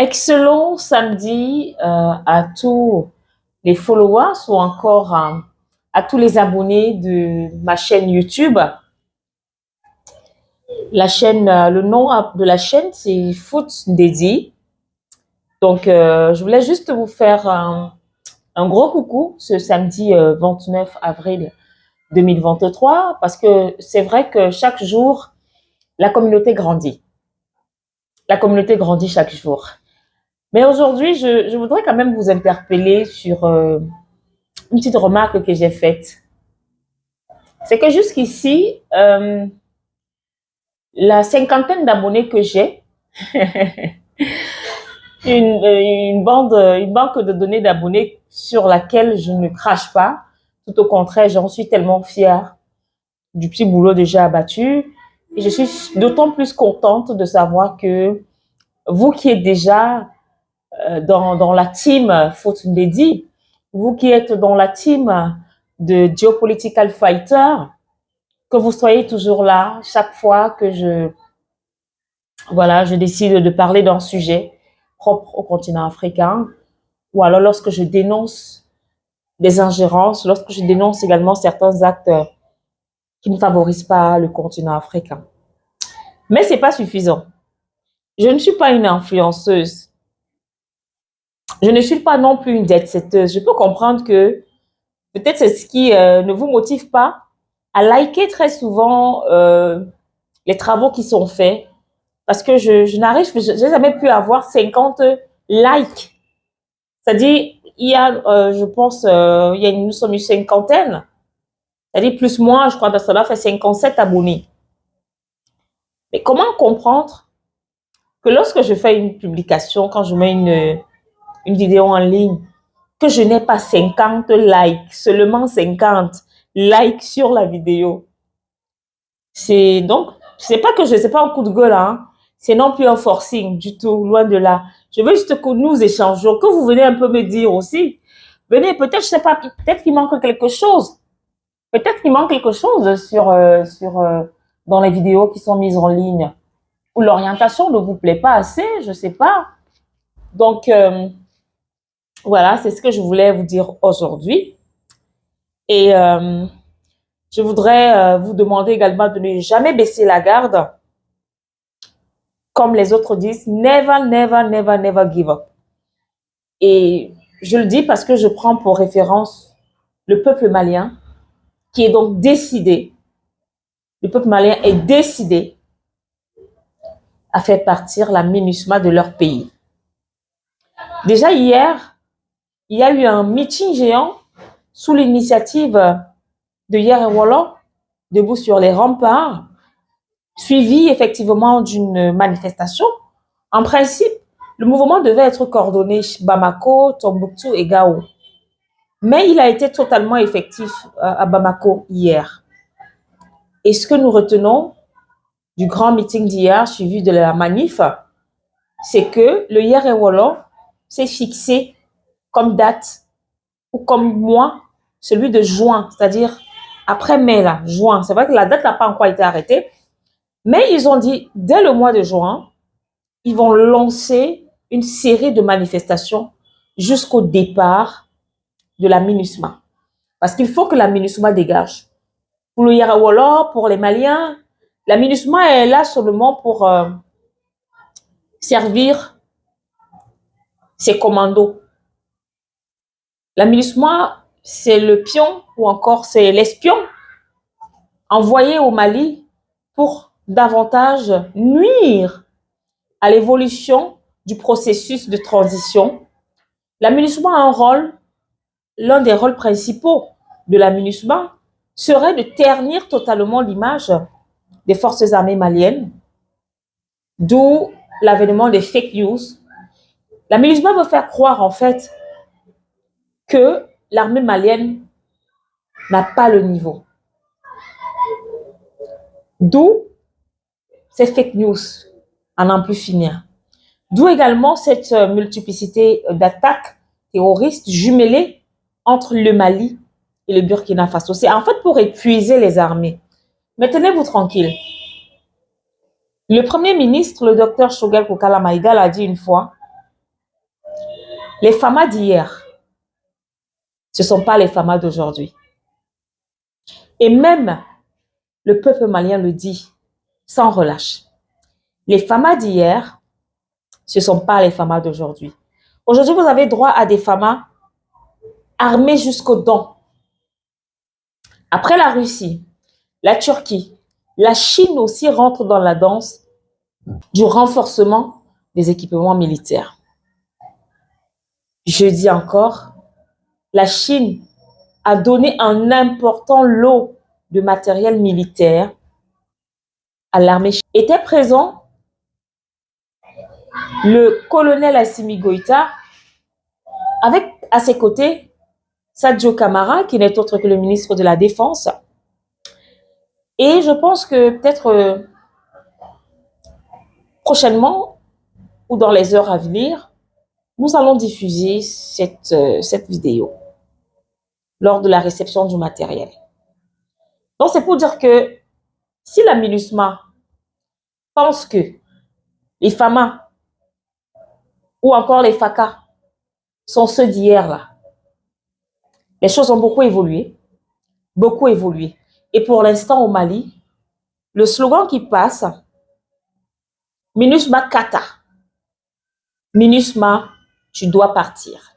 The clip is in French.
Excellent samedi à tous les followers ou encore à tous les abonnés de ma chaîne YouTube. La chaîne, le nom de la chaîne, c'est Foot Dédi. Donc, je voulais juste vous faire un gros coucou ce samedi 29 avril 2023 parce que c'est vrai que chaque jour, la communauté grandit. La communauté grandit chaque jour. Mais aujourd'hui, je voudrais quand même vous interpeller sur une petite remarque que j'ai faite. C'est que jusqu'ici, la cinquantaine d'abonnés que j'ai, une banque de données d'abonnés sur laquelle je ne crache pas. Tout au contraire, j'en suis tellement fière du petit boulot déjà abattu. Et je suis d'autant plus contente de savoir que vous qui êtes déjà dans la team Foot Lady, vous qui êtes dans la team de Geopolitical Fighter, que vous soyez toujours là chaque fois que je décide de parler d'un sujet propre au continent africain, ou alors lorsque je dénonce des ingérences, lorsque je dénonce également certains actes qui ne favorisent pas le continent africain. Mais c'est pas suffisant. Je ne suis pas une influenceuse. Je ne suis pas non plus une jet-setteuse. Je peux comprendre que peut-être c'est ce qui ne vous motive pas à liker très souvent les travaux qui sont faits, parce que je n'ai jamais pu avoir 50 likes. C'est-à-dire, il y a, je pense, nous sommes une cinquantaine. C'est-à-dire, plus moi, je crois que cela fait 57 abonnés. Mais comment comprendre que lorsque je fais une publication, quand je mets une vidéo en ligne, que je n'ai pas 50 likes, seulement 50 likes sur la vidéo. Donc, c'est pas que je sais pas un coup de gueule, hein. C'est non plus un forcing du tout, loin de là. Je veux juste que nous échangeons, que vous venez un peu me dire aussi. Venez, peut-être, je sais pas, peut-être qu'il manque quelque chose. Peut-être qu'il manque quelque chose dans les vidéos qui sont mises en ligne. Ou l'orientation ne vous plaît pas assez, je sais pas. Donc, voilà, c'est ce que je voulais vous dire aujourd'hui. Et je voudrais vous demander également de ne jamais baisser la garde. Comme les autres disent, never, never, never, never give up. Et je le dis parce que je prends pour référence le peuple malien qui est donc décidé, le peuple malien est décidé à faire partir la MINUSMA de leur pays. Déjà hier, il y a eu un meeting géant sous l'initiative de Yerewolo, debout sur les remparts, suivi effectivement d'une manifestation. En principe, le mouvement devait être coordonné Bamako, Tombouctou et Gao. Mais il a été totalement effectif à Bamako hier. Et ce que nous retenons du grand meeting d'hier, suivi de la manif, c'est que le Yerewolo s'est fixé comme date, ou comme mois, celui de juin, c'est-à-dire après mai, là, juin. C'est vrai que la date n'a pas encore été arrêtée, mais ils ont dit, dès le mois de juin, ils vont lancer une série de manifestations jusqu'au départ de la MINUSMA. Parce qu'il faut que la MINUSMA dégage. Pour le Yerewolo, pour les Maliens, la MINUSMA est là seulement pour servir ses commandos. La MINUSMA, c'est le pion ou encore c'est l'espion envoyé au Mali pour davantage nuire à l'évolution du processus de transition. La MINUSMA a un rôle, l'un des rôles principaux de la MINUSMA serait de ternir totalement l'image des forces armées maliennes, d'où l'avènement des fake news. La MINUSMA veut faire croire en fait que l'armée malienne n'a pas le niveau. D'où ces fake news, à n'en plus finir. D'où également cette multiplicité d'attaques terroristes jumelées entre le Mali et le Burkina Faso. C'est en fait pour épuiser les armées. Mais tenez-vous tranquille. Le Premier ministre, le docteur Choguel Kokala Maïga, l'a dit une fois, Les FAMA d'hier, ce ne sont pas les FAMA d'aujourd'hui. Et même le peuple malien le dit sans relâche. Les FAMA d'hier, ce ne sont pas les FAMA d'aujourd'hui. Aujourd'hui, vous avez droit à des FAMA armés jusqu'aux dents. Après la Russie, la Turquie, la Chine aussi rentre dans la danse du renforcement des équipements militaires. Je dis encore, la Chine a donné un important lot de matériel militaire à l'armée chinoise. Était présent le colonel Assimi Goïta avec à ses côtés Sadio Camara, qui n'est autre que le ministre de la Défense. Et je pense que peut-être prochainement ou dans les heures à venir, nous allons diffuser cette vidéo lors de la réception du matériel. Donc, c'est pour dire que si la MINUSMA pense que les FAMA ou encore les FACA sont ceux d'hier là, les choses ont beaucoup évolué. Beaucoup évolué. Et pour l'instant, au Mali, le slogan qui passe, MINUSMA Kata. MINUSMA, tu dois partir.